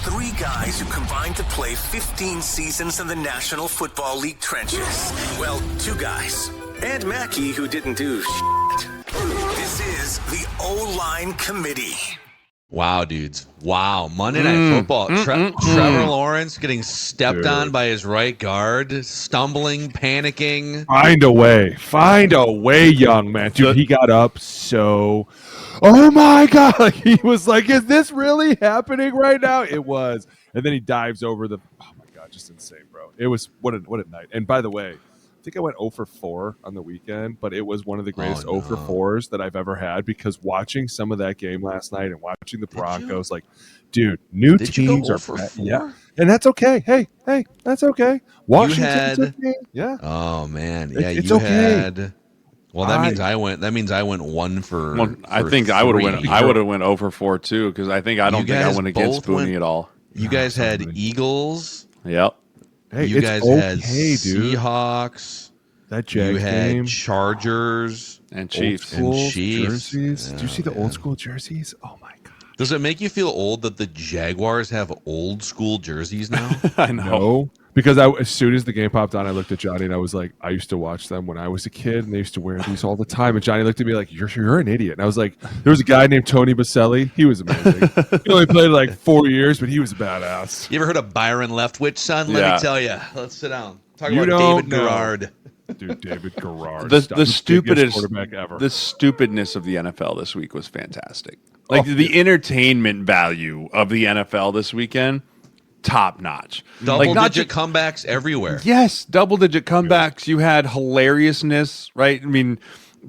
Three guys who combined to play 15 seasons in the National Football League trenches. Well, two guys. And Mackey, who didn't do shit. This is the O-Line Committee. Wow, dudes. Wow. Monday Night Football. Trevor Lawrence getting stepped on by his right guard, stumbling, panicking. Find a way, young man. Dude, he got up so... Oh, my God. He was like, is this really happening right now? It was. And then he dives over the... Oh, my God. Just insane, bro. It was... What a night. And by the way, I think I went 0 for 4 on the weekend, but it was one of the greatest 0 for 4s that I've ever had because watching some of that game last night and watching the Broncos, like, dude, new teams are... Yeah. And that's okay. Hey, that's okay. Washington's okay. Yeah. Oh, man. Yeah, it's okay. had... Well, that means I went. That means I went 1 for. Well, I think I would have went. I would have went 0 for 4 too because I don't think I went against Booney at all. You guys had Eagles. Yep. Hey, you guys had dude. Seahawks. That Jags You had game. Chargers and Chiefs. Jerseys. Yeah, Do you see the old school jerseys? Oh my God. Does it make you feel old that the Jaguars have old school jerseys now? I know. No. Because as soon as the game popped on, I looked at Johnny and I was like, I used to watch them when I was a kid, and they used to wear these all the time. And Johnny looked at me like, "You're an idiot." And I was like, "There was a guy named Tony Baselli. He was amazing. He only played like 4 years, but he was a badass." You ever heard of Byron Leftwich, son? Let me tell you. Let's sit down. Talk You about don't David Garrard. Dude, David Garrard. The stupidest quarterback ever. The stupidness of the NFL this week was fantastic. Like the entertainment value of the NFL this weekend, top notch. Double-digit comebacks everywhere. Yes, double-digit comebacks. You had hilariousness, right? I mean,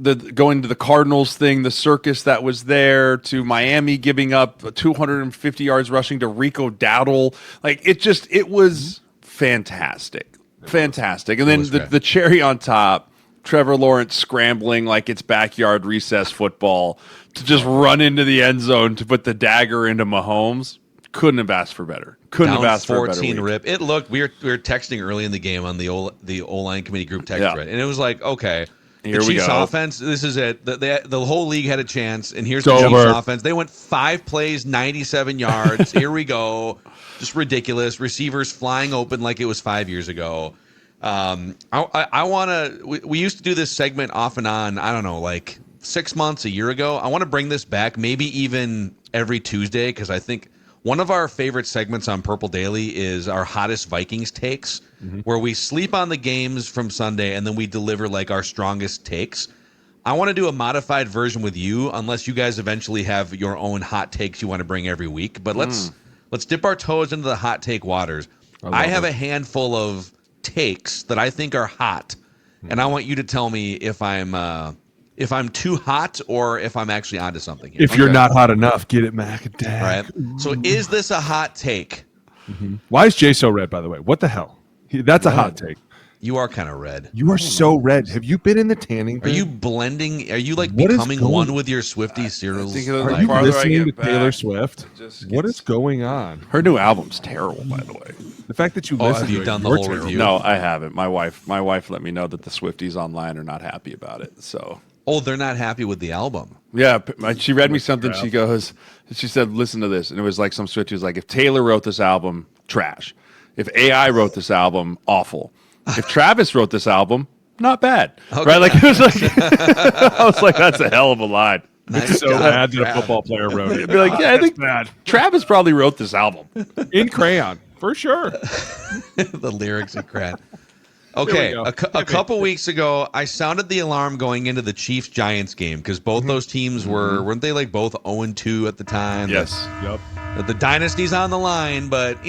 going to the Cardinals thing, the circus that was there, to Miami giving up 250 yards rushing to Rico Dowdle. Like, it was fantastic. Fantastic. And then the cherry on top, Trevor Lawrence scrambling like it's backyard recess football to just run into the end zone to put the dagger into Mahomes. Couldn't have asked for better. Couldn't have asked for a better week. Rip. It looked. We were texting early in the game on the O-line committee group text thread, and it was like, okay, the Chiefs offense. This is it. The whole league had a chance, and here's the Chiefs offense. They went 5 plays, 97 yards. Here we go. Just ridiculous. Receivers flying open like it was 5 years ago. I want to. We used to do this segment off and on. I don't know, like 6 months, a year ago. I want to bring this back, maybe even every Tuesday, because I think. One of our favorite segments on Purple Daily is our hottest Vikings takes, where we sleep on the games from Sunday and then we deliver like our strongest takes. I want to do a modified version with you, unless you guys eventually have your own hot takes you want to bring every week. But let's dip our toes into the hot take waters. I have a handful of takes that I think are hot, and I want you to tell me if I'm too hot or if I'm actually onto something here. If you're not hot enough, get it, Mac. All right. So is this a hot take? Why is Jay so red, by the way? What the hell? That's a hot take. You are kind of red. You are so red. Have you been in the tanning bed? Are you blending? Are you like becoming one with your Swiftie Sirles? Are you listening to Taylor Swift? What is going on? Her new album's terrible, by the way. The fact that you listen have you to done it, the you're whole terrible. review? No, I haven't. My wife let me know that the Swifties online are not happy about it. So. Oh, they're not happy with the album. Yeah, she read me something. She said, listen to this. And it was like some Swiftie was like, if Taylor wrote this album, trash. If AI wrote this album, awful. If Travis wrote this album, not bad. Okay. Right? Like, it was like, I was like, that's a hell of a line. It's so bad that a football player wrote it. I'd be like, yeah, I think bad. Travis probably wrote this album. In crayon, for sure. The lyrics in crayon. Okay, a couple weeks ago, I sounded the alarm going into the Chiefs-Giants game because both those teams weren't they like both 0-2 at the time? Yes. Yep. The dynasty's on the line, but,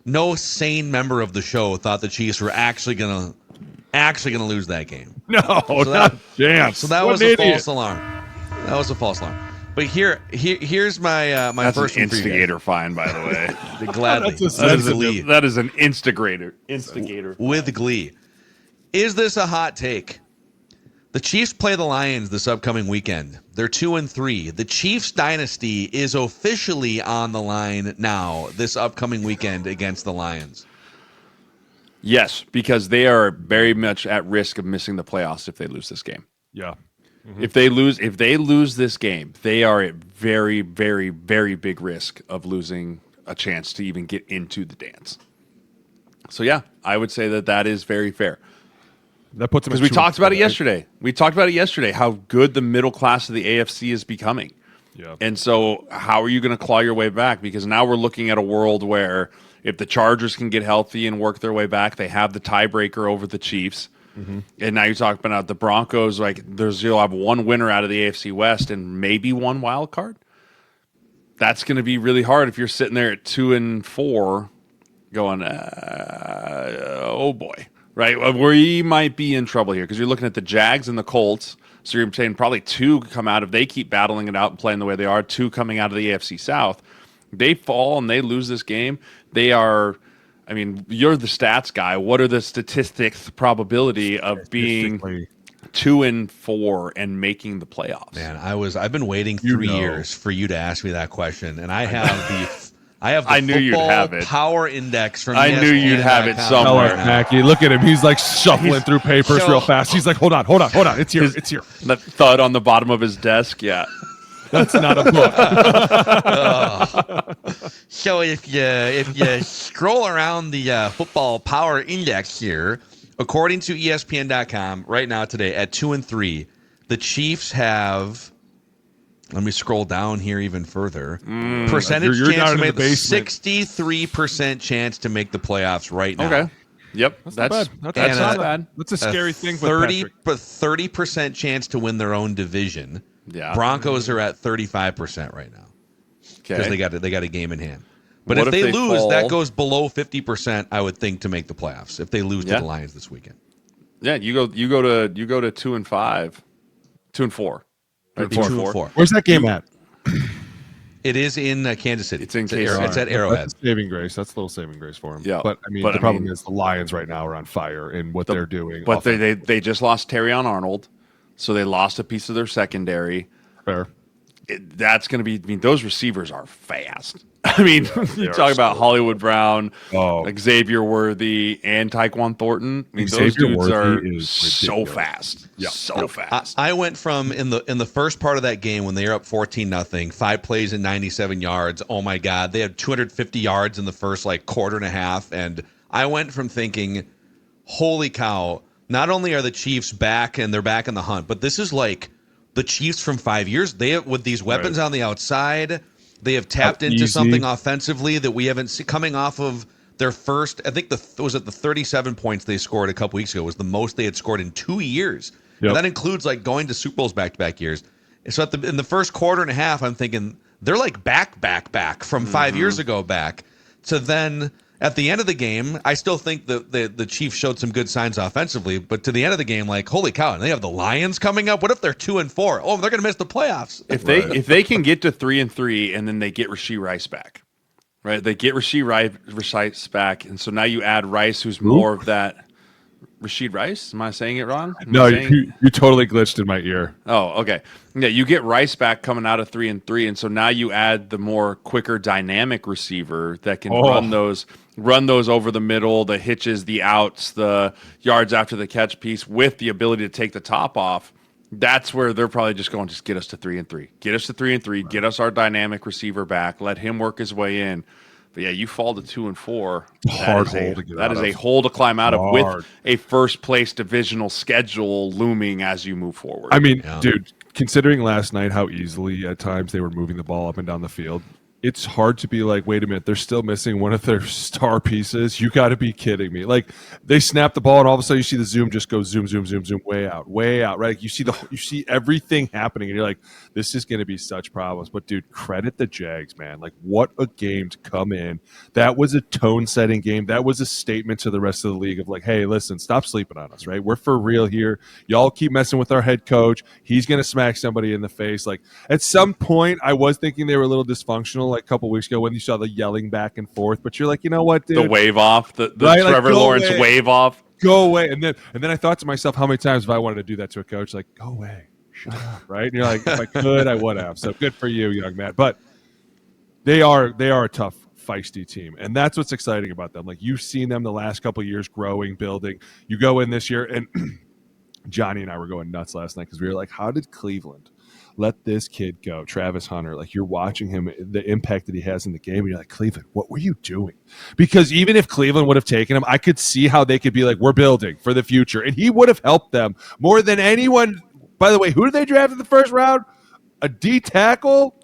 no sane member of the show thought the Chiefs were actually gonna lose that game. No, not a chance. So that was a false alarm. That was a false alarm. But here's my my That's first an instigator fine, by the way. Gladly. That is an instigator with glee. Is this a hot take? The Chiefs play the Lions this upcoming weekend. They're 2-3. The Chiefs dynasty is officially on the line now this upcoming weekend against the Lions. Yes, because they are very much at risk of missing the playoffs if they lose this game. Yeah. Mm-hmm. If they lose this game, they are at very, very, very big risk of losing a chance to even get into the dance. So yeah, I would say that is very fair. That puts them because we talked about it yesterday. We talked about it yesterday how good the middle class of the AFC is becoming. Yeah. And so how are you going to claw your way back? Because now we're looking at a world where if the Chargers can get healthy and work their way back, they have the tiebreaker over the Chiefs. Mm-hmm. And now you're talking about the Broncos. Like you'll have one winner out of the AFC West and maybe one wild card. That's going to be really hard if you're sitting there at 2-4 going, oh boy. Right, we might be in trouble here because you're looking at the Jags and the Colts. So you're saying probably 2 come out if they keep battling it out and playing the way they are. 2 coming out of the AFC South. They fall and they lose this game. They are, I mean, you're the stats guy. What are the statistics probability of being 2-4 and making the playoffs? Man, I've been waiting 3 years for you to ask me that question, and I have the. I knew you'd have it. Power index from I knew you'd have it somewhere. Mackey, look at him. He's like shuffling through papers real fast. He's like, hold on. It's here. That thud on the bottom of his desk. Yeah. That's not a book. So if you scroll around the football power index here, according to ESPN.com, right now today at 2-3, the Chiefs have. Let me scroll down here even further. Percentage chance to make 63% chance to make the playoffs right now. Okay. Yep. That's not bad. That's a scary thing. 30% chance to win their own division. Yeah. Broncos are at 35% right now. Okay. Because they got a game in hand. But if they lose, that goes below 50%, I would think, to make the playoffs. If they lose to the Lions this weekend. Yeah, you go to 2-5. 2-4. Right, 2-4. Where's that game at? It is in Kansas City. It's in Kansas City. It's at Arrowhead. That's saving grace. That's a little saving grace for him. Yeah. But I mean, the problem is the Lions right now are on fire in what they're doing. But they just lost Terrion Arnold, so they lost a piece of their secondary. Fair. That's going to be. I mean, those receivers are fast. I mean, you talk about Hollywood Brown, Xavier Worthy, and Tyquan Thornton. I mean, those dudes are so fast. Yeah. So fast. I went from in the first part of that game when they were up 14-0, 5 plays and 97 yards. Oh my God, they had 250 yards in the first quarter and a half, and I went from thinking, holy cow! Not only are the Chiefs back and they're back in the hunt, but this is like the Chiefs from 5 years. They have, with these weapons on the outside. They have tapped into something offensively that we haven't seen coming off of their first. I think the 37 points they scored a couple weeks ago was the most they had scored in 2 years. Yep. And that includes going to Super Bowls back-to-back years. And so in the first quarter and a half, I'm thinking they're back from 5 years ago back. So then at the end of the game, I still think the Chiefs showed some good signs offensively. But to the end of the game, holy cow, and they have the Lions coming up. What if they're 2-4? Oh, they're going to miss the playoffs. If they can get to 3-3 and then they get Rashee Rice back, right? They get Rashee Rice back, and so now you add Rice, who's more of that. Rashid Rice? Am I saying it wrong? No, you totally glitched in my ear. Oh, okay. Yeah, you get Rice back coming out of 3-3, and so now you add the more quicker, dynamic receiver that can run those over the middle, the hitches, the outs, the yards after the catch piece with the ability to take the top off. That's where they're probably just going, just get us to 3-3. Get us to 3-3. Get us our dynamic receiver back. Let him work his way in. But yeah, you fall to 2-4. That is a hole to climb out of with a first place divisional schedule looming as you move forward. I mean, dude, considering last night how easily at times they were moving the ball up and down the field, it's hard to be like, wait a minute, they're still missing one of their star pieces. You got to be kidding me. They snap the ball and all of a sudden you see the zoom just go zoom, way out, right? You see everything happening and you're like, this is going to be such problems. But dude, credit the Jags, man. What a game to come in. That was a tone-setting game. That was a statement to the rest of the league of hey, listen, stop sleeping on us, right? We're for real here. Y'all keep messing with our head coach. He's going to smack somebody in the face. At some point, I was thinking they were a little dysfunctional a couple weeks ago when you saw the yelling back and forth. But you're you know what, dude? The wave off, the Trevor Lawrence wave off. Go away. And then I thought to myself, how many times have I wanted to do that to a coach? Go away. Shut up, right? And you're if I could, I would have. So good for you, young man. But they are a tough, feisty team, and that's what's exciting about them. You've seen them the last couple of years growing, building. You go in this year, and Johnny and I were going nuts last night because we were how did Cleveland let this kid go, Travis Hunter. Like, you're watching him, the impact that he has in the game, and you're like, Cleveland, what were you doing? Because even if Cleveland would have taken him, I could see how they could be like, we're building for the future. And he would have helped them more than anyone. By the way, who did they draft in the first round? A D tackle?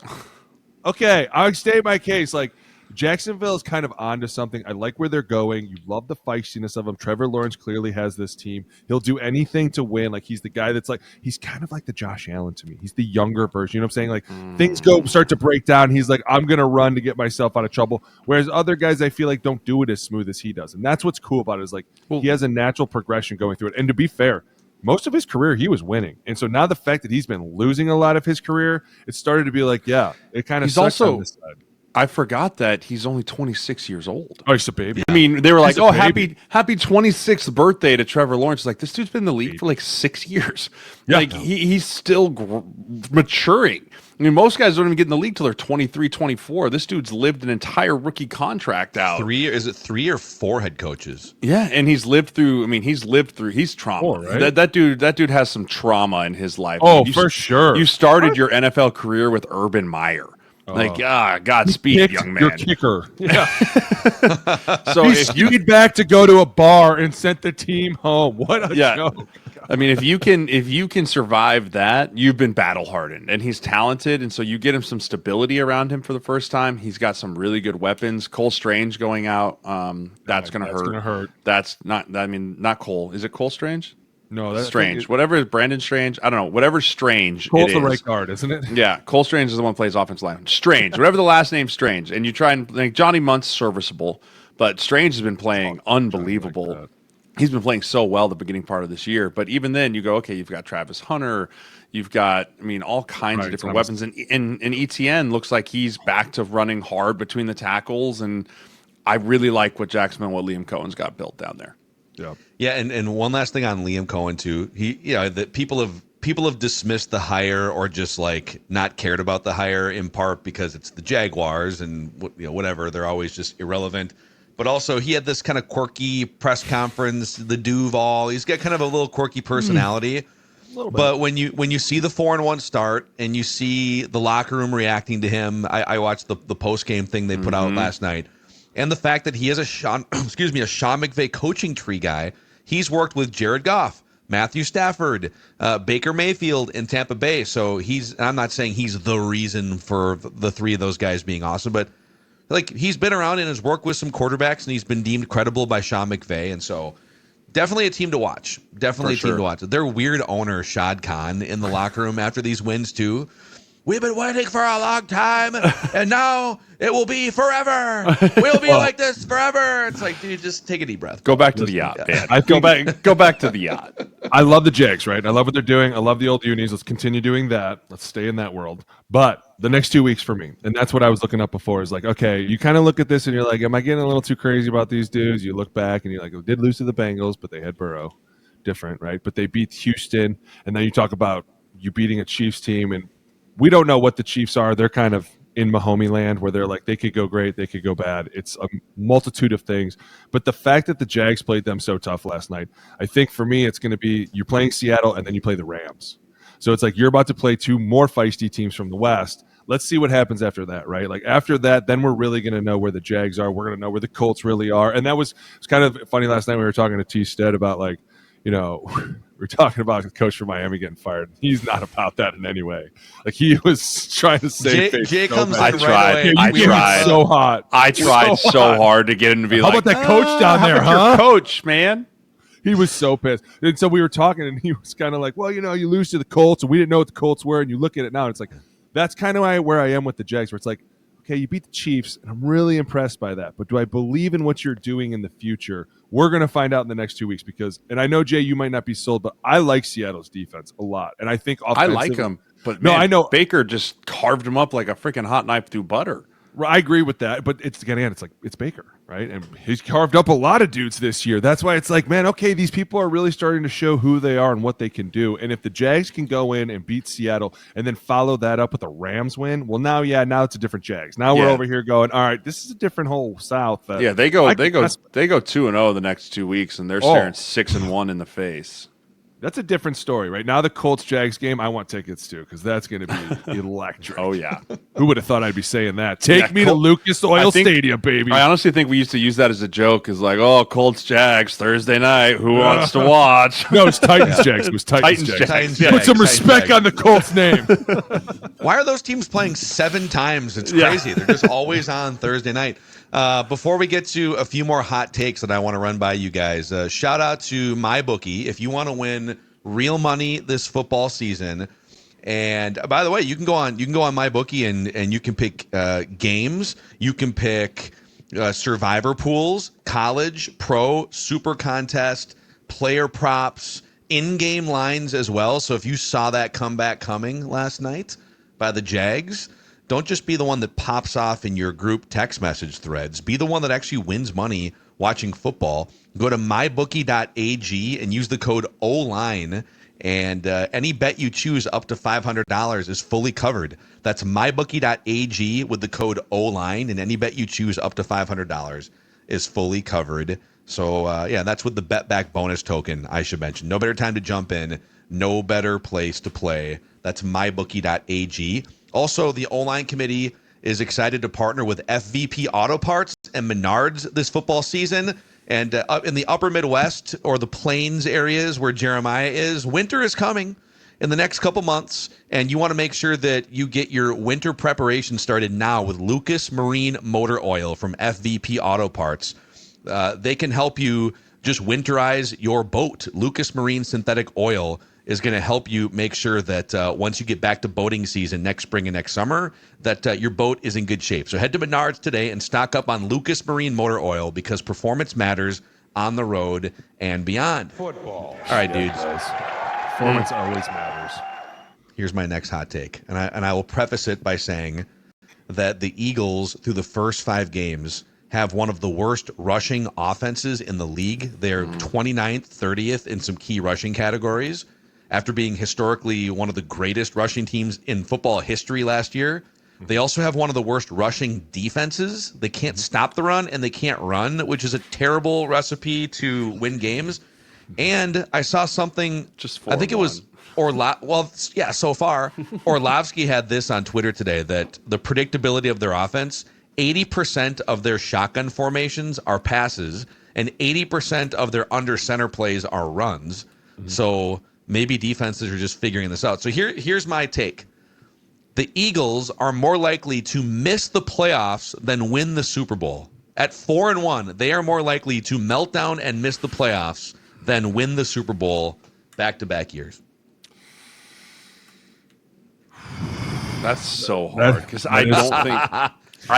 Okay, I'll state my case. Like, Jacksonville is kind of onto something. I like where they're going. You love the feistiness of them. Trevor Lawrence clearly has this team. He'll do anything to win. Like, he's the guy that's like, he's kind of like the Josh Allen to me. He's the younger version. You know what I'm saying? Like, things start to break down. He's like, I'm going to run to get myself out of trouble. Whereas other guys, I feel like, don't do it as smooth as he does. And that's what's cool about it, is like, he has a natural progression going through it. And to be fair, most of his career, he was winning. And so now the fact that he's been losing a lot of his career, it started to be like, yeah, it kind of sucks on this side. I forgot that he's only 26 years old. Oh, he's a baby. I mean, they were like, "Oh, happy 26th birthday to Trevor Lawrence." Like, this dude's been in the league for like 6 years. Yeah. Like, he's still maturing. I mean, most guys don't even get in the league till they're 23, 24. This dude's lived an entire rookie contract out. 3 is it 3 or 4 head coaches? Yeah, and he's lived through. I mean, he's trauma. 4, right? That dude has some trauma in his life. Oh, I mean, for sure. You started your NFL career with Urban Meyer. Like, Godspeed, young man. Your kicker. Yeah. So he stayed back to go to a bar and sent the team home. What a joke. I mean, if you can survive that, you've been battle hardened, and he's talented, and so you get him some stability around him for the first time. He's got some really good weapons. Cole Strange going out, that's going to hurt. That's not. I mean, not Cole. Is it Cole Strange? No, that's Strange. Whatever is Brandon Strange. I don't know. Whatever Strange. Cole's the right guard, isn't it? Yeah, Cole Strange is the one who plays offensive line. Strange. Whatever the last name, Strange. And you try and think Johnny Munt's serviceable, but Strange has been playing unbelievable. He's been playing so well the beginning part of this year. But even then, you go, okay, you've got Travis Hunter. You've got, I mean, all kinds of different weapons. And ETN looks like he's back to running hard between the tackles. And I really like what Jacksonville and what Liam Cohen's got built down there. Yeah, and one last thing on Liam Cohen too. That people have dismissed the hire or just like not cared about the hire in part because it's the Jaguars and whatever, they're always just irrelevant. But also he had this kind of quirky press conference, the Duval. He's got kind of a little quirky personality. But when you see the 4-1 start and you see the locker room reacting to him, I watched the post game thing they put out last night. And the fact that he is a Sean McVay coaching tree guy. He's worked with Jared Goff, Matthew Stafford, Baker Mayfield in Tampa Bay. So I'm not saying he's the reason for the 3 of those guys being awesome, but like, he's been around and has worked with some quarterbacks, and he's been deemed credible by Sean McVay. And so definitely a team to watch. Definitely a team to watch. Their weird owner, Shad Khan, in the locker room after these wins too. We've been waiting for a long time, and now it will be forever. We'll be like this forever. It's like, dude, just take a deep breath. Go back to the yacht, man. Go back to the yacht. I love the Jags, right? I love what they're doing. I love the old unis. Let's continue doing that. Let's stay in that world. But the next 2 weeks for me, and that's what I was looking up before, is like, okay, you kind of look at this and you're like, am I getting a little too crazy about these dudes? You look back and you're like, we did lose to the Bengals, but they had Burrow. Different, right? But they beat Houston, and then you talk about you beating a Chiefs team, and we don't know what the Chiefs are. They're kind of in Mahomie land where they're like, they could go great, they could go bad. It's a multitude of things. But the fact that the Jags played them so tough last night, I think for me, it's going to be, you're playing Seattle and then you play the Rams. So it's like, you're about to play 2 more feisty teams from the West. Let's see what happens after that, right? Like, after that, then we're really going to know where the Jags are. We're going to know where the Colts really are. And it's kind of funny last night we were talking to T. Stead about, like, we're talking about the coach from Miami getting fired. He's not about that in any way. Like, he was trying to save face. Jay so comes bad. in right away. I tried so hot. I tried so hard to get him to be How like, about that coach down there, how about huh? your coach, man? He was so pissed. And so we were talking, and he was kind of like, well, you lose to the Colts, and we didn't know what the Colts were. And you look at it now, and it's like, that's kind of where I am with the Jags, where it's like, okay, you beat the Chiefs, and I'm really impressed by that. But do I believe in what you're doing in the future? We're going to find out in the next 2 weeks, and I know, Jay, you might not be sold, but I like Seattle's defense a lot. And I think I like him, but man, I know Baker just carved him up like a freaking hot knife through butter. I agree with that, but it's like it's Baker, right? And he's carved up a lot of dudes this year. That's why it's like, man, okay, these people are really starting to show who they are and what they can do. And if the Jags can go in and beat Seattle and then follow that up with a Rams win, well, now it's a different Jags. Now we're over here going, all right, this is a different whole South. Yeah, they go 2-0 the next 2 weeks, and they're staring 6-1 in the face. That's a different story, right? Now the Colts-Jags game, I want tickets to because that's going to be electric. Oh, yeah. Who would have thought I'd be saying that? Take me to Lucas Oil Stadium, baby. I honestly think we used to use that as a joke. Is like, oh, Colts-Jags, Thursday night. Who wants to watch? No, it's Titans-Jags. It was Titans-Jags. Put some respect on the Colts name. Why are those teams playing 7 times? It's crazy. They're just always on Thursday night. Before we get to a few more hot takes that I want to run by you guys, shout out to MyBookie. If you want to win real money this football season, and by the way, you can go on MyBookie and you can pick games. You can pick survivor pools, college, pro, super contest, player props, in-game lines as well. So if you saw that comeback coming last night by the Jags, don't just be the one that pops off in your group text message threads. Be the one that actually wins money watching football. Go to mybookie.ag and use the code OLine, and any bet you choose up to $500 is fully covered. That's mybookie.ag with the code OLine, and any bet you choose up to $500 is fully covered. So, that's with the bet back bonus token, I should mention. No better time to jump in. No better place to play. That's mybookie.ag. Also, the OLine committee is excited to partner with FVP Auto Parts and Menards this football season. And up in the upper Midwest or the plains areas where Jeremiah is, winter is coming in the next couple months. And you want to make sure that you get your winter preparation started now with Lucas Marine Motor Oil from FVP Auto Parts. They can help you just winterize your boat. Lucas Marine Synthetic Oil is going to help you make sure that once you get back to boating season next spring and next summer, that your boat is in good shape. So head to Menards today and stock up on Lucas Marine Motor Oil because performance matters on the road and beyond. Football. All right, dudes. Performance always matters. Here's my next hot take, and I will preface it by saying that the Eagles, through the first 5 games, have one of the worst rushing offenses in the league. They're 29th, 30th in some key rushing categories. After being historically one of the greatest rushing teams in football history last year, they also have one of the worst rushing defenses. They can't stop the run, and they can't run, which is a terrible recipe to win games. And I saw something, I think it was so far, Orlovsky had this on Twitter today, that the predictability of their offense, 80% of their shotgun formations are passes, and 80% of their under center plays are runs. So maybe defenses are just figuring this out. So here's my take. The Eagles are more likely to miss the playoffs than win the Super Bowl. At 4-1, they are more likely to melt down and miss the playoffs than win the Super Bowl back-to-back years. That's so hard because I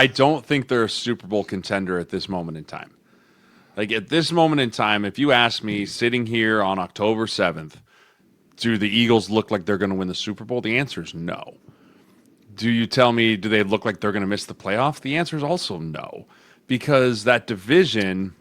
don't think they're a Super Bowl contender at this moment in time. Like at this moment in time, if you ask me sitting here on October 7th, do the Eagles look like they're going to win the Super Bowl? The answer is no. Do you tell me, do they look like they're going to miss the playoff? The answer is also no. Because that division,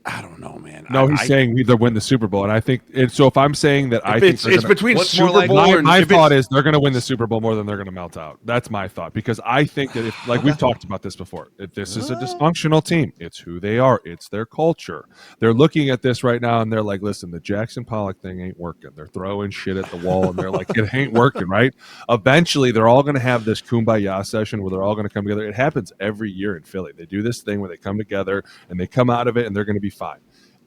I don't know, man. No, he's saying either win the Super Bowl, and I think so. If I'm saying that, I think it's between Super Bowl and my thought is they're going to win the Super Bowl more than they're going to melt out. That's my thought because I think that if, like we've talked about this before, if this is a dysfunctional team, it's who they are, it's their culture. They're looking at this right now and they're like, listen, the Jackson Pollock thing ain't working. They're throwing shit at the wall and they're like, it ain't working, right? Eventually, they're all going to have this kumbaya session where they're all going to come together. It happens every year in Philly. They do this thing where they come together and they come out of it and they're going to be fine.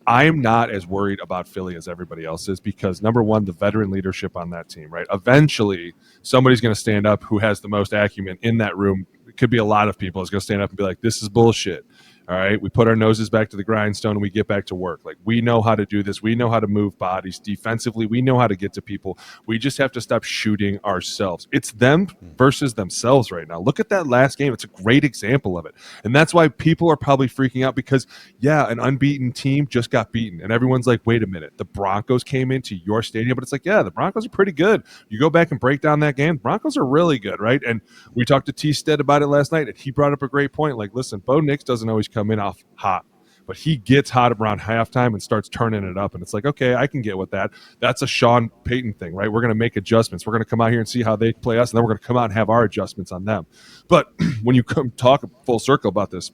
I'm not as worried about Philly as everybody else is because, number one, the veteran leadership on that team, right? Eventually, somebody's going to stand up who has the most acumen in that room. It could be a lot of people is going to stand up and be like, this is bullshit. All right, we put our noses back to the grindstone and we get back to work. Like, we know how to do this. We know how to move bodies defensively. We know how to get to people. We just have to stop shooting ourselves. It's them versus themselves right now. Look at that last game. It's a great example of it. And that's why people are probably freaking out because, an unbeaten team just got beaten. And everyone's like, wait a minute. The Broncos came into your stadium. But it's like, the Broncos are pretty good. You go back and break down that game. The Broncos are really good, right? And we talked to T. Stead about it last night. And he brought up a great point. Like, listen, Bo Nix doesn't always come in off hot, but he gets hot around halftime and starts turning it up. And it's like, okay, I can get with that. That's a Sean Payton thing, right? We're going to make adjustments. We're going to come out here and see how they play us, and then we're going to come out and have our adjustments on them. But when you come talk full circle about this,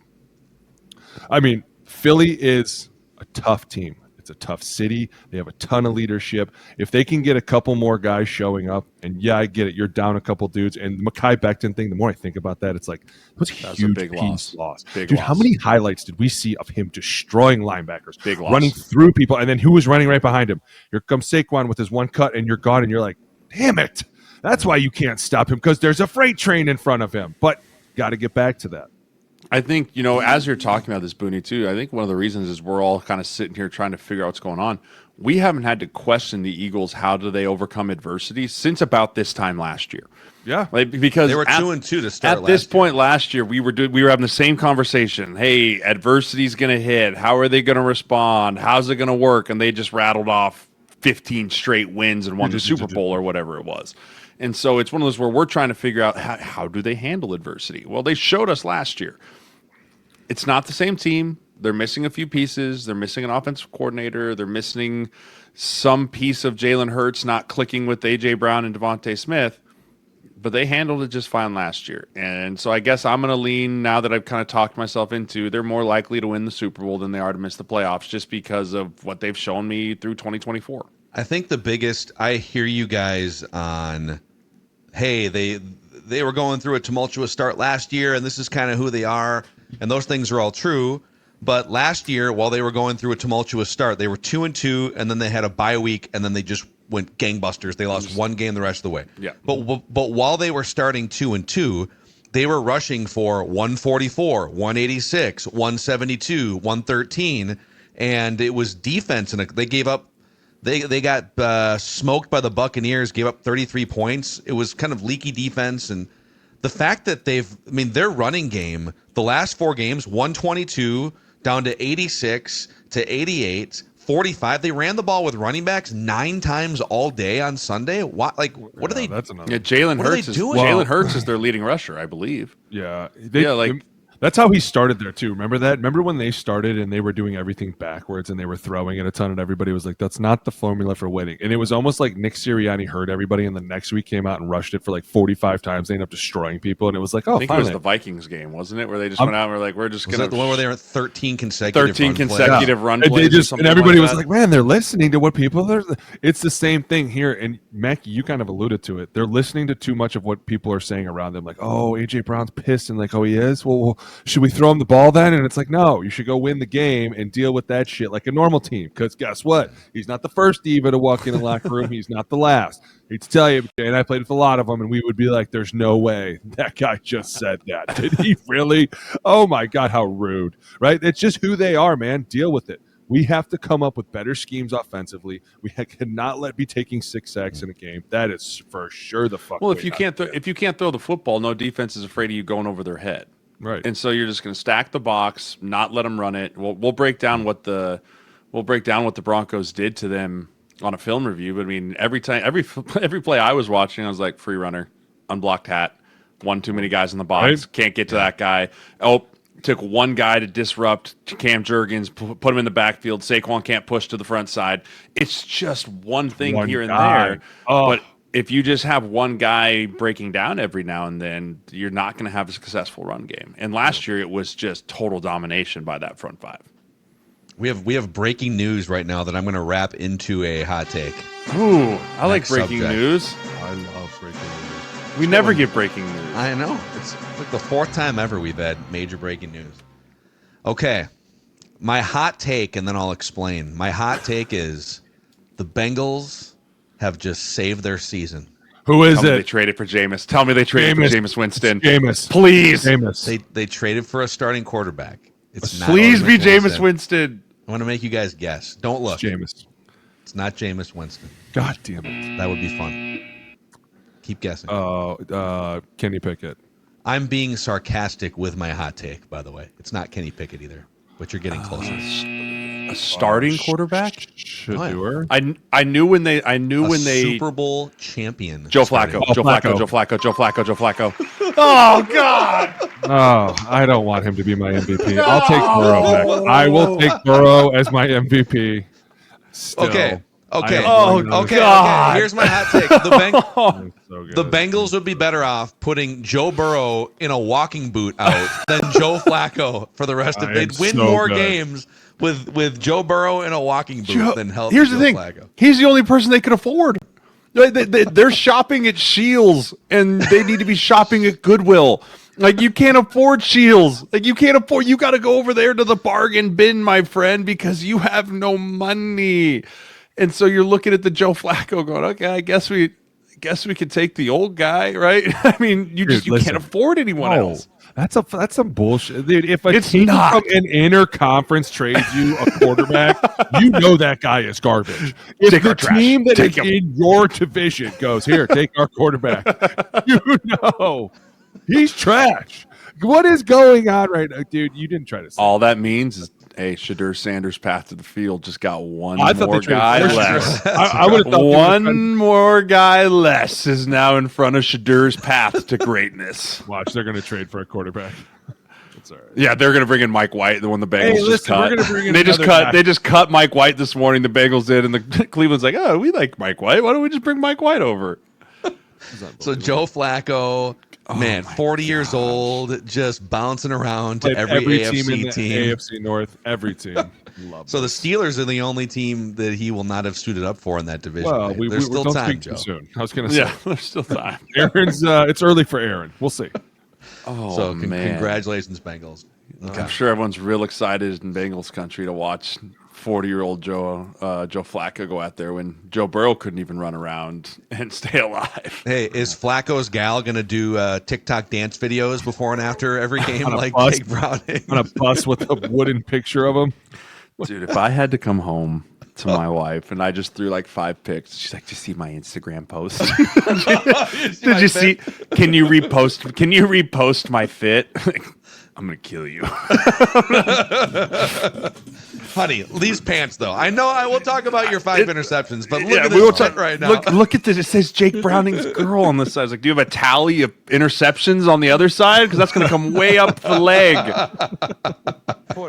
I mean, Philly is a tough team. It's a tough city. They have a ton of leadership. If they can get a couple more guys showing up, and yeah, I get it, you're down a couple dudes. And the Mekhi Becton thing, the more I think about that, it's like, that's a huge big loss. Big Dude, loss. how many highlights did we see of him destroying linebackers, Big loss. running through people, and then who was running right behind him? Here comes Saquon with his one cut, and you're gone, and you're like, damn it. That's why you can't stop him, because there's a freight train in front of him. But got to get back to that. I think, as you're talking about this, Booney, too, I think one of the reasons is we're all kind of sitting here trying to figure out what's going on. We haven't had to question the Eagles, how do they overcome adversity, since about this time last year. Yeah. Because they were 2-2 to start. At this point last year, we were having the same conversation. Hey, adversity's going to hit. How are they going to respond? How's it going to work? And they just rattled off 15 straight wins and won the Super Bowl or whatever it was. And so it's one of those where we're trying to figure out how do they handle adversity. Well, they showed us last year. It's not the same team. They're missing a few pieces. They're missing an offensive coordinator. They're missing some piece of Jalen Hurts not clicking with A.J. Brown and Devontae Smith. But they handled it just fine last year. And so I guess I'm going to lean, now that I've kind of talked myself into, they're more likely to win the Super Bowl than they are to miss the playoffs, just because of what they've shown me through 2024. I think the biggest, I hear you guys on, hey, they were going through a tumultuous start last year, and this is kind of who they are, and those things are all true. But last year, while they were going through a tumultuous start, they were 2-2, and then they had a bye week, and then they just went gangbusters. They lost one game the rest of the way. Yeah. But while they were starting 2-2, they were rushing for 144, 186, 172, 113, and it was defense, and they gave up. They got smoked by the Buccaneers, gave up 33 points. It was kind of leaky defense, and the fact that their running game, the last 4 games, 122 down to 86 to 88, 45. They ran the ball with running backs 9 times all day on Sunday. What are they? That's another. Yeah, Jalen Hurts is their leading rusher, I believe. Yeah. That's how he started there too. Remember that? Remember when they started and they were doing everything backwards and they were throwing it a ton and everybody was like, that's not the formula for winning. And it was almost like Nick Sirianni heard everybody and the next week came out and rushed it for like 45 times. They ended up destroying people. And it was like, oh, I think it was the Vikings game, wasn't it? Where they just went out and were like, we're just going to. The one where they were 13 consecutive run and plays. And everybody was like, man, they're listening to what people are. It's the same thing here. And Mackey, you kind of alluded to it. They're listening to too much of what people are saying around them. Like, oh, A.J. Brown's pissed. And like, oh, he is? Well, should we throw him the ball then? And it's like, no, you should go win the game and deal with that shit like a normal team. Because guess what? He's not the first diva to walk in the locker room. He's not the last. I hate to tell you, and I played with a lot of them, and we would be like, there's no way that guy just said that. Did he really? Oh, my God, how rude, right? It's just who they are, man. Deal with it. We have to come up with better schemes offensively. We cannot be taking 6 sacks in a game. That is for sure the fuck. Well, if you can't throw the football, no defense is afraid of you going over their head. Right. And so you're just going to stack the box, not let them run it. We'll break down what the Broncos did to them on a film review. But I mean, every play I was watching, I was like, free runner, unblocked hat, one too many guys in the box, Right. Can't get to that guy. Oh, took one guy to disrupt Cam Jurgens, put him in the backfield. Saquon can't push to the front side. It's just one thing here and there. Oh. But if you just have one guy breaking down every now and then, you're not going to have a successful run game. And last year, it was just total domination by that front five. We have breaking news right now that I'm going to wrap into a hot take. Ooh, I like Next breaking subject. news. I love breaking news. We never get breaking news. I know. It's like the 4th time ever we've had major breaking news. Okay. My hot take, and then I'll explain. My hot take is the Bengals have just saved their season. Who is Tell me they it? traded for Jameis. Tell me they traded for Jameis Winston. Jameis. Please. Jameis. They traded for a starting quarterback. It's not Please be Jameis Jameis Winston. I want to make you guys guess. Don't look. Jameis. It's not Jameis Winston. God damn it. That would be fun. Keep guessing. Kenny Pickett. I'm being sarcastic with my hot take, by the way. It's not Kenny Pickett either, but you're getting closer. A starting quarterback? Shador. I knew when they Super Bowl champion. Joe Flacco. Oh, Joe Flacco. Flacco. Oh God. Oh, I don't want him to be my MVP. I'll take Burrow next. I will take Burrow as my MVP. Still, Okay. God. Here's my hot take. The Bengals would be better off putting Joe Burrow in a walking boot out than Joe Flacco for the rest of it. They'd win more games with Joe Burrow in a walking boot than help. Here's the thing: Flacco. He's the only person they could afford. They're shopping at Shields, and they need to be shopping at Goodwill. Like, you can't afford Shields. Like, you can't afford. You got to go over there to the bargain bin, my friend, because you have no money. And so you're looking at the Joe Flacco, going, okay, I guess we could take the old guy, right? I mean, you can't afford anyone else. That's some bullshit, dude. If it's team not from an interconference trades you a quarterback, you know that guy is garbage. If take the team that is him. in your division goes, here, take our quarterback, you know he's trash. What is going on right now, dude? You didn't try to say all that means is, hey, Shadur Sanders' path to the field just got one I thought more they traded guy for less. I would have thought one more guy less is now in front of Shadur's path to greatness. Watch, they're going to trade for a quarterback. That's all right. Yeah, they're going to bring in Mike White, the one the Bengals just cut. We're gonna bring in They just cut Mike White this morning. The Bengals did, and the Cleveland's like, oh, we like Mike White. Why don't we just bring Mike White over? So Joe Flacco, 40 years old, just bouncing around to every AFC team. AFC North, every team. Love so the Steelers are the only team that he will not have suited up for in that division. Well, there's still don't time, speak Joe. too soon. I was going to say, there's still time. Aaron's. It's early for Aaron. We'll see. Oh, So man. congratulations, Bengals. I'm sure everyone's real excited in Bengals country to watch 40-year-old Joe Flacco go out there when Joe Burrow couldn't even run around and stay alive. Hey, is Flacco's gal going to do TikTok dance videos before and after every game like bus? Jake Browning? On a bus with a wooden picture of him. Dude, if I had to come home to my wife and I just threw like 5 pics, she's like, "Did you see my Instagram post? Did you see? Can you repost my fit?" I'm gonna kill you. Honey, these pants though. I know I will talk about your 5 interceptions, but look at we will this fit right now. Look at this. It says Jake Browning's girl on the side. It's like, do you have a tally of interceptions on the other side? Because that's gonna come way up the leg.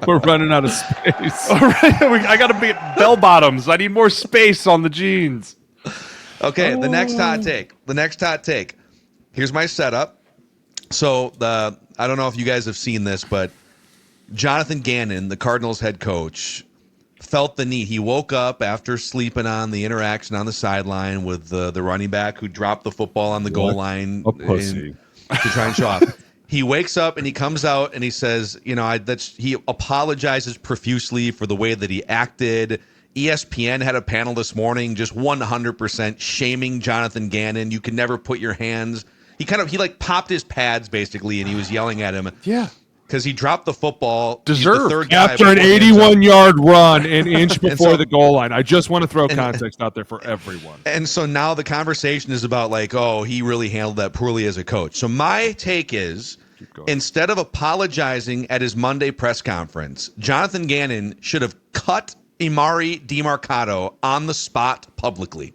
We're running out of space. All right, I gotta be at bell bottoms. I need more space on the jeans. Okay, the next hot take. Here's my setup. So I don't know if you guys have seen this, but Jonathan Gannon, the Cardinals head coach, felt the need. He woke up after sleeping on the interaction on the sideline with the running back who dropped the football on the goal line to try and show off. He wakes up and he comes out and he says, he apologizes profusely for the way that he acted. ESPN had a panel this morning just 100% shaming Jonathan Gannon. You can never put your hands. He popped his pads basically, and he was yelling at him. Yeah. Because he dropped the football. Deserved. Third guy After an 81-yard run, an inch before the goal line. I just want to throw context out there for everyone. And so now the conversation is about he really handled that poorly as a coach. So my take is, instead of apologizing at his Monday press conference, Jonathan Gannon should have cut Emari Demarcado on the spot publicly.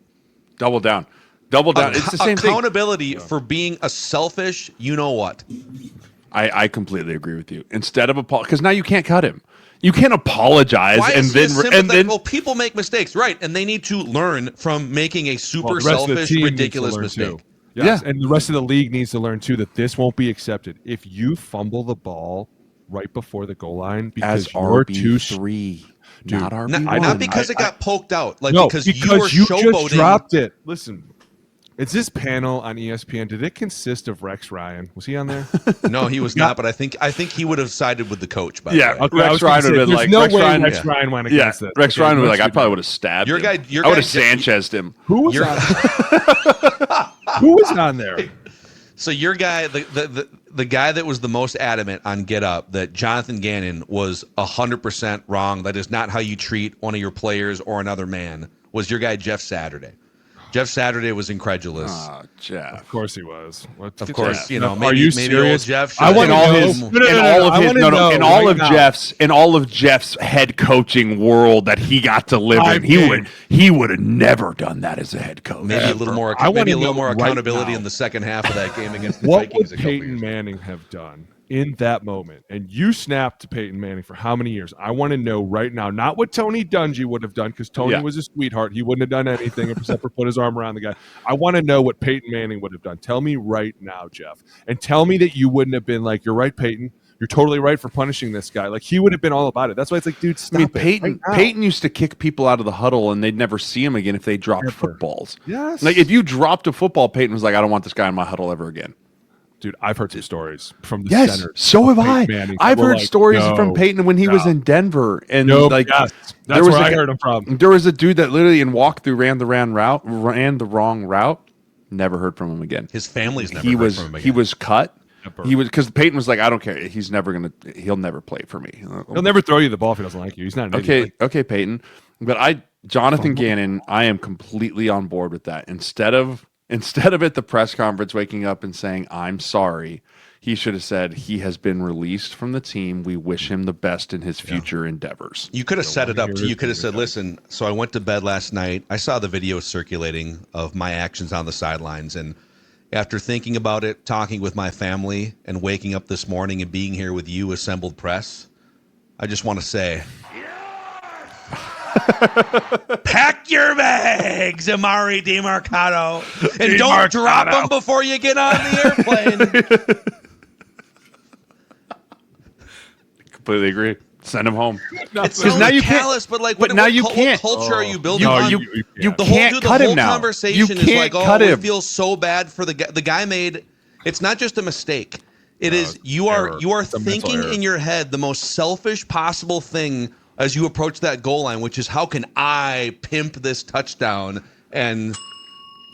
Double down. It's the same accountability thing. for being a selfish, you know what? I completely agree with you. Instead of because now you can't cut him. You can't apologize well, people make mistakes, right? And they need to learn from making a super selfish, ridiculous mistake. Yes, and the rest of the league needs to learn too that this won't be accepted. If you fumble the ball right before the goal line because you're RB3, not RB1. Not because it got poked out, because you just dropped it. Listen. Is this panel on ESPN? Did it consist of Rex Ryan? Was he on there? No, he was not. But I think he would have sided with the coach. By the way. Okay, Rex Ryan would have been like, Rex Ryan went against it. Rex Ryan would be like, I probably would have stabbed him. I would have Sanchez'd him. Who was on? Who was on there? So your guy, the guy that was the most adamant on Get Up that Jonathan Gannon was 100% wrong. That is not how you treat one of your players or another man. Was your guy Jeff Saturday? Jeff Saturday was incredulous. Oh, Jeff. Of course he was. Of course, are you serious? Old Jeff. I want to in all of Jeff's head coaching world that he got to live in, he would have never done that as a head coach. Maybe a little more. Maybe a little more accountability in the second half of that game against the Vikings. What would Peyton Manning have done in that moment? And you snapped to Peyton Manning for how many years? I want to know right now, not what Tony Dungy would have done, because Tony was a sweetheart. He wouldn't have done anything except for put his arm around the guy. I want to know what Peyton Manning would have done. Tell me right now, Jeff. And tell me that you wouldn't have been like, you're right, Peyton. You're totally right for punishing this guy. Like, he would have been all about it. That's why it's like, dude, stop it. Peyton used to kick people out of the huddle, and they'd never see him again if they dropped footballs. Yes. Like, if you dropped a football, Peyton was like, I don't want this guy in my huddle ever again. Dude, I've heard some stories from the center. So have I. I've heard stories from Peyton when he was in Denver, and that's where I heard him from. There was a dude that literally in walkthrough ran the wrong route. Never heard from him again. His family's never heard from him again. He was cut. He was, because Peyton was like, I don't care. He'll never play for me. He'll never throw you the ball if he doesn't like you. He's not an idiot. Okay, Peyton. But Jonathan Gannon, I am completely on board with that. Instead of at the press conference waking up and saying, I'm sorry, he should have said he has been released from the team. We wish him the best in his future endeavors. You could have set it up. You could have said, listen, so I went to bed last night. I saw the video circulating of my actions on the sidelines. And after thinking about it, talking with my family, and waking up this morning and being here with you, assembled press, I just want to say, pack your bags, Emari Demarcado, and don't drop them before you get on the airplane. Completely agree. Send him home. Because now you can't. But now you can't. What culture are you building on? You can't cut him now. The whole conversation is like, oh, we feel so bad for the guy. The guy made. It's not just a mistake. It is you are thinking in your head the most selfish possible thing as you approach that goal line, which is, how can I pimp this touchdown and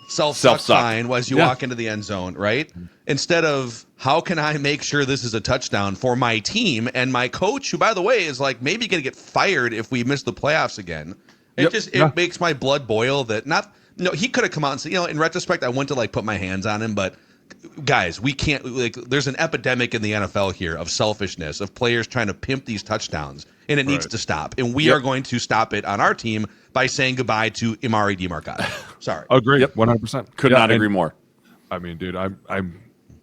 self-sign as you walk into the end zone, right? Instead of, how can I make sure this is a touchdown for my team and my coach, who, by the way, is like maybe going to get fired if we miss the playoffs again. It makes my blood boil he could have come out and said, in retrospect, I went to put my hands on him, but guys, we can't, there's an epidemic in the NFL here of selfishness, of players trying to pimp these touchdowns, and it needs to stop. And we are going to stop it on our team by saying goodbye to Emari Demarcado. Sorry. Agree. 100%. Could not agree more. I mean, dude, I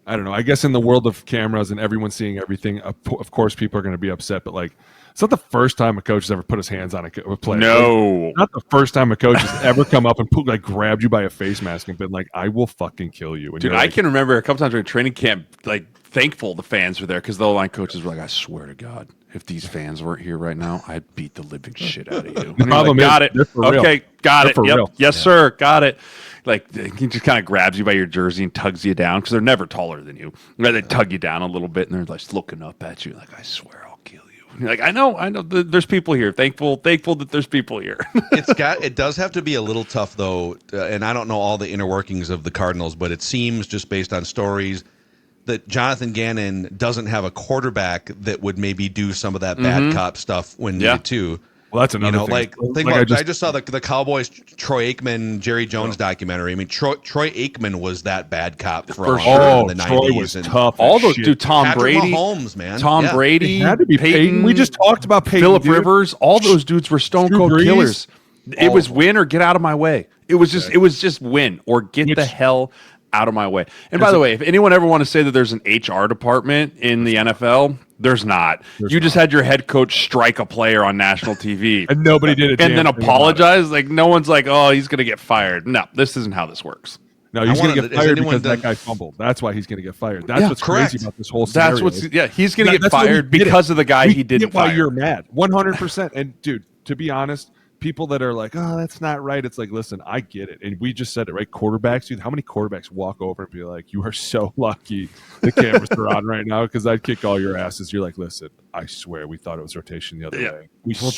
don't know. I guess in the world of cameras and everyone seeing everything, of course, people are going to be upset. But it's not the first time a coach has ever put his hands on a player. No, not the first time a coach has ever come up and grabbed you by a face mask and been like, "I will fucking kill you." And dude, I can remember a couple times during training camp, thankful the fans were there, because the O-line coaches were like, "I swear to God, if these fans weren't here right now, I'd beat the living shit out of you." The problem is, got it. Okay, got it. Yep. Real. Yes, sir. Got it. He just kind of grabs you by your jersey and tugs you down, because they're never taller than you. They tug you down a little bit, and they're looking up at you, I swear I'll kill you. You're like, I know. There's people here. Thankful that there's people here. It does have to be a little tough though, and I don't know all the inner workings of the Cardinals, but it seems, just based on stories, that Jonathan Gannon doesn't have a quarterback that would maybe do some of that bad cop stuff when needed to. Well, that's another thing. I just saw the Cowboys Troy Aikman, Jerry Jones documentary. I mean, Troy Aikman was that bad cop for sure in the 90s. Troy was tough. All those, dude, Tom Patrick Brady, Mahomes, man. Tom Brady, it had to be Peyton. We just talked about Peyton, Phillip Rivers. All those dudes were stone cold killers. It was win or get out of my way. It was just win or get the hell out of my way. And by the way, if anyone ever want to say that there's an HR department in the NFL, there's not. You just had your head coach strike a player on national TV. And nobody did it. And then apologize. No one's like, oh, he's going to get fired. No, this isn't how this works. No, he's going to get fired because that guy fumbled. That's why he's going to get fired. That's what's crazy about this whole scenario. He's going to get fired because of the guy he didn't fire. Why you're mad. 100%. And dude, to be honest, people that are like, oh, that's not right. It's listen, I get it. And we just said it, right? Quarterbacks, dude, how many quarterbacks walk over and be like, you are so lucky the cameras are on right now, because I'd kick all your asses. You're like, listen, I swear we thought it was rotation the other way.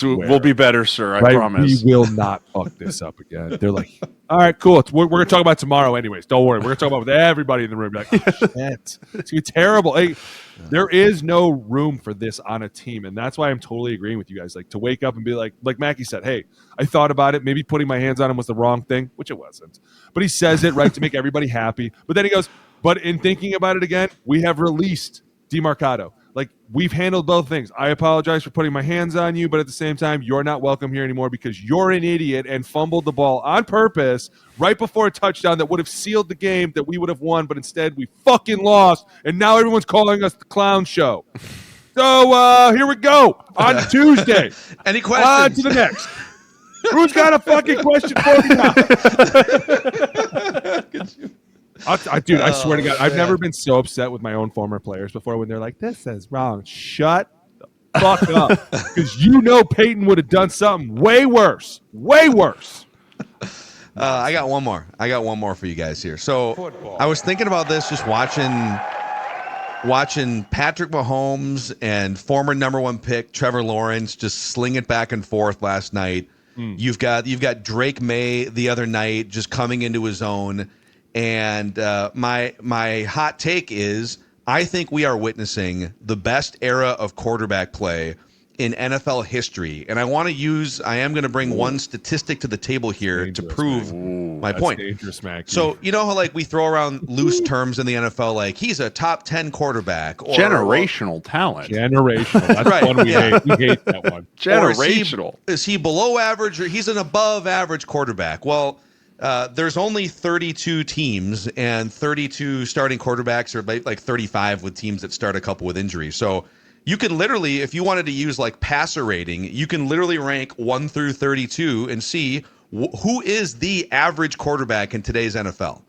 We'll be better, sir. I promise. We will not fuck this up again. They're like, all right, cool. We're going to talk about tomorrow anyways. Don't worry. We're going to talk about with everybody in the room. Like, shit. It's going to be terrible. Hey, there is no room for this on a team. And that's why I'm totally agreeing with you guys. To wake up and be like Mackey said, hey, I thought about it. Maybe putting my hands on him was the wrong thing, which it wasn't. But he says it, right, to make everybody happy. But then he goes, but in thinking about it again, we have released Demarcado. We've handled both things. I apologize for putting my hands on you, but at the same time, you're not welcome here anymore because you're an idiot and fumbled the ball on purpose right before a touchdown that would have sealed the game, that we would have won, but instead we fucking lost, and now everyone's calling us the clown show. So here we go on Tuesday. Any questions? On to the next. Who's got a fucking question for me now? Dude, I swear to God, I've never been so upset with my own former players before when they're like, "This is wrong." Shut the fuck up, because Peyton would have done something way worse. Way worse. I got one more. For you guys here. So I was thinking about this, just watching Patrick Mahomes and former number one pick Trevor Lawrence just sling it back and forth last night. You've got Drake May the other night just coming into his own. And my hot take is I think we are witnessing the best era of quarterback play in NFL history. And I am going to bring one statistic to the table here to prove my point. Dangerous, Mac. So, you know how like we throw around loose terms in the NFL, like he's a top 10 quarterback. Or, generational talent. Generational. That's right. One we hate. We hate that one. Generational. Is he below average or he's an above average quarterback? Well, there's only 32 teams and 32 starting quarterbacks, or like 35 with teams that start a couple with injuries. So you can literally, if you wanted to use like passer rating, you can literally rank 1 through 32 and see who is the average quarterback in today's NFL.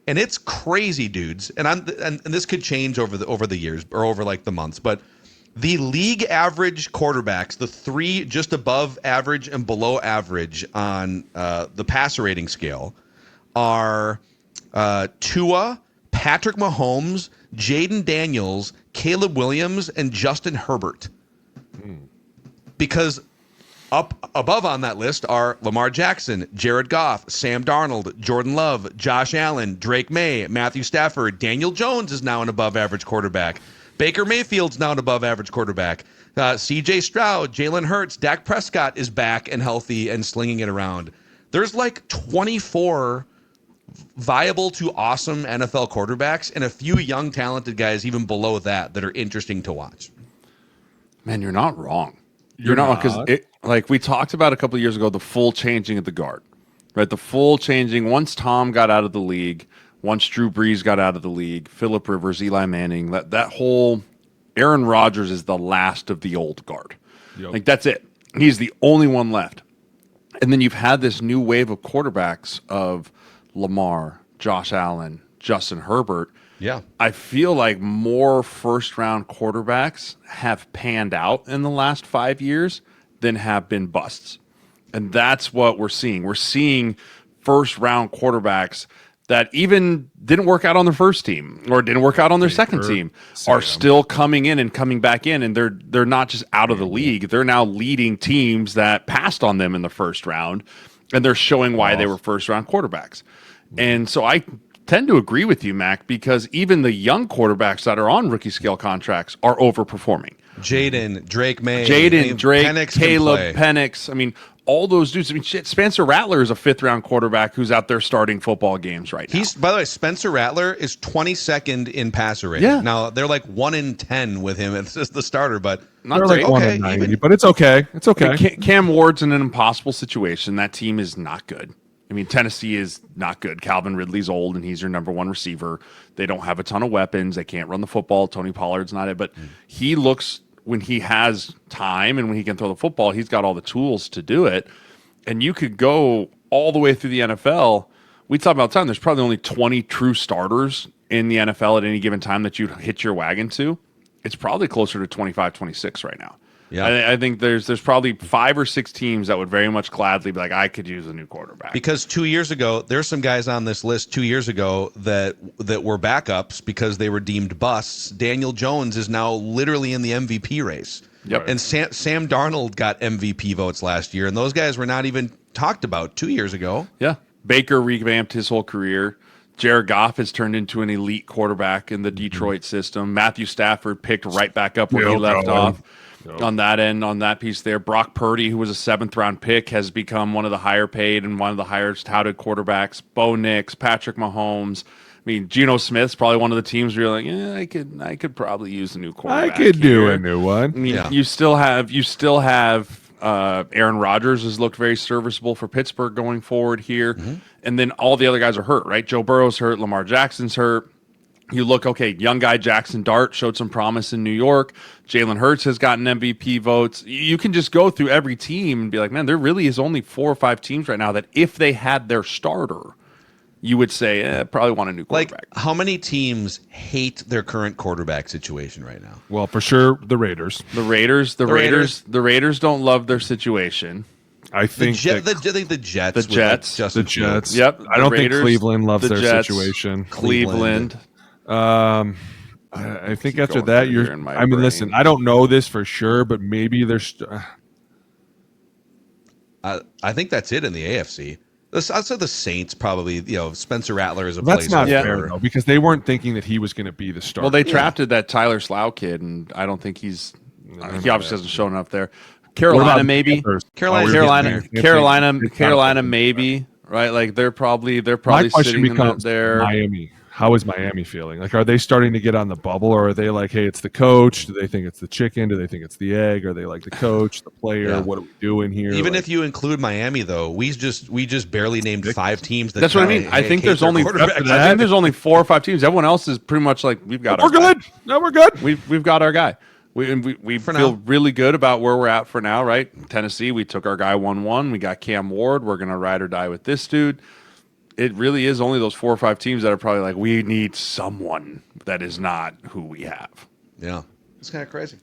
And it's crazy, dudes. And this could change over the years or over like the months, but the league average quarterbacks, the three just above average and below average on the passer rating scale, are Tua, Patrick Mahomes, Jaden Daniels, Caleb Williams, and Justin Herbert. Because up above on that list are Lamar Jackson, Jared Goff, Sam Darnold, Jordan Love, Josh Allen, Drake May, Matthew Stafford. Daniel Jones is now an above average quarterback. Baker Mayfield's now an above-average quarterback. C.J. Stroud, Jalen Hurts, Dak Prescott is back and healthy and slinging it around. There's like 24 viable to awesome NFL quarterbacks and a few young, talented guys even below that are interesting to watch. Man, you're not wrong. You're not, because like we talked about a couple of years ago, the full changing of the guard, right? The full changing once Tom got out of the league. Once Drew Brees got out of the league, Phillip Rivers, Eli Manning, that whole Aaron Rodgers is the last of the old guard. Yep. Like that's it. He's the only one left. And then you've had this new wave of quarterbacks of Lamar, Josh Allen, Justin Herbert. Yeah. I feel like more first-round quarterbacks have panned out in the last 5 years than have been busts. And that's what we're seeing. We're seeing first-round quarterbacks that even didn't work out on their first team or didn't work out on their second team are still coming in and coming back in, and they're not just out of the league. They're now leading teams that passed on them in the first round, and they're showing why they were first-round quarterbacks. And so I tend to agree with you, Mac, because even the young quarterbacks that are on rookie scale contracts are overperforming. Drake May, Penix, Caleb, Penix. I mean, all those dudes. I mean, shit, Spencer Rattler is a fifth-round quarterback who's out there starting football games right now. By the way, Spencer Rattler is 22nd in passer rating. Yeah. Now, they're like 1 in 10 with him. It's just the starter, but they're like 1 in 90, but it's okay. It's okay. I mean, Cam Ward's in an impossible situation. That team is not good. I mean, Tennessee is not good. Calvin Ridley's old, and he's your number one receiver. They don't have a ton of weapons. They can't run the football. Tony Pollard's not it, but he looks, when he has time and when he can throw the football, he's got all the tools to do it. And you could go all the way through the NFL. We talk about time. There's probably only 20 true starters in the NFL at any given time that you'd hitch your wagon to. It's probably closer to 25, 26 right now. Yeah, I think there's probably 5 or 6 teams that would very much gladly be like, I could use a new quarterback. Because 2 years ago, there's some guys on this list 2 years ago that were backups because they were deemed busts. Daniel Jones is now literally in the MVP race. Yep. And Sam Darnold got MVP votes last year, and those guys were not even talked about 2 years ago. Yeah. Baker revamped his whole career. Jared Goff has turned into an elite quarterback in the Detroit system. Matthew Stafford picked right back up where he left off. On that end, on that piece there. Brock Purdy, who was a 7th-round pick, has become one of the higher paid and one of the higher touted quarterbacks. Bo Nix, Patrick Mahomes. I mean, Geno Smith's probably one of the teams where you're like, yeah, I could probably use a new quarterback. I could do a new one. I mean, you still have Aaron Rodgers has looked very serviceable for Pittsburgh going forward here. Mm-hmm. And then all the other guys are hurt, right? Joe Burrow's hurt, Lamar Jackson's hurt. You look, okay, young guy Jackson Dart showed some promise in New York. Jalen Hurts has gotten MVP votes. You can just go through every team and be like, man, there really is only 4 or 5 teams right now that if they had their starter, you would say probably want a new quarterback. Like, how many teams hate their current quarterback situation right now? Well, for sure, the Raiders. The Raiders don't love their situation. I think the Jets. The Jets. The Jets. Yep. I don't Raiders, think Cleveland loves the their Jets, situation. Cleveland. I think after that, listen, I don't know this for sure, but maybe there's. I think that's it in the AFC. I'd say the Saints probably. Spencer Rattler is a That's placeholder. not fair though, because they weren't thinking that he was going to be the starter. Well, they drafted that Tyler Slough kid, and I don't think he obviously hasn't shown up there. Carolina, maybe. Carolina, maybe. Right? Like they're probably My question sitting becomes there. Miami. How is Miami feeling? Like, are they starting to get on the bubble, or are they like, hey, it's the coach? Do they think it's the chicken? Do they think it's the egg? Are they like the coach, the player? Yeah. What are we doing here? Even if you include Miami, though, we just barely named 5 teams. That's what I mean. I think there's only 4 or 5 teams. Everyone else is pretty much like we're good. No, we're good. We've got our guy. We feel really good about where we're at for now, right? Tennessee, we took our guy 1-1. We got Cam Ward. We're gonna ride or die with this dude. It really is only those 4 or 5 teams that are probably like, we need someone that is not who we have. Yeah, it's kind of crazy.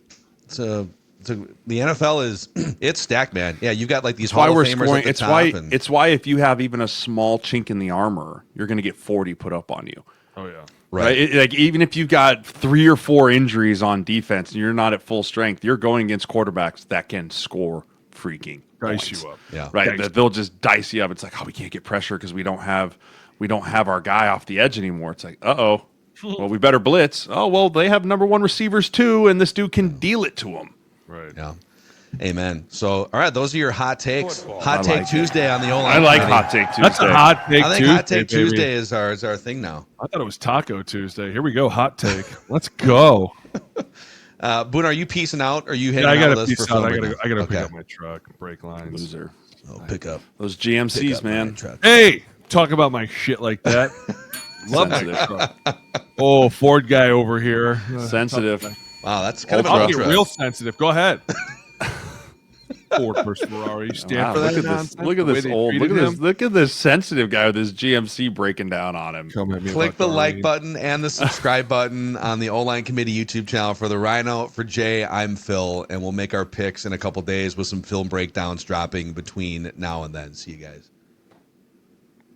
The NFL is it's stacked, man. Yeah, you got like these Hall of Famers at the top. It's why if you have even a small chink in the armor, you're going to get 40 put up on you. Oh yeah, right. Like even if you got 3 or 4 injuries on defense and you're not at full strength, you're going against quarterbacks that can score freaking dice points. you up. Yeah, right. They'll just dice you up. It's like, oh, we can't get pressure because we don't have our guy off the edge anymore. It's like, well, we better blitz. Oh, well, they have number 1 receivers too, and this dude can deal it to them. Right. Yeah. Amen. So, all right, those are your hot takes. Hot Take Tuesday on the OLine. I like Hot Take Tuesday. That's a hot take. I think Tuesday, Hot Take baby. Tuesday is our thing now. I thought it was Taco Tuesday. Here we go. Hot take. Let's go. Boone, are you peacing out? Or are you hanging I out gotta with us piece for out. fun I right gotta now? pick up my truck. Brake lines. Loser. Oh, pick up Those GMCs, man. truck. Hey, talk about my shit like that. Love my truck. Oh, Ford guy over here. Sensitive. Wow, that's kind of I'll a get truck. real sensitive. Go ahead. Ford versus Ferrari. Stand Wow, for that look at this old. Look at this sensitive guy with his GMC breaking down on him. Click the like button and the subscribe button on the OLine Committee YouTube channel. For the Rhino, for Jay, I'm Phil, and we'll make our picks in a couple days with some film breakdowns dropping between now and then. See you guys.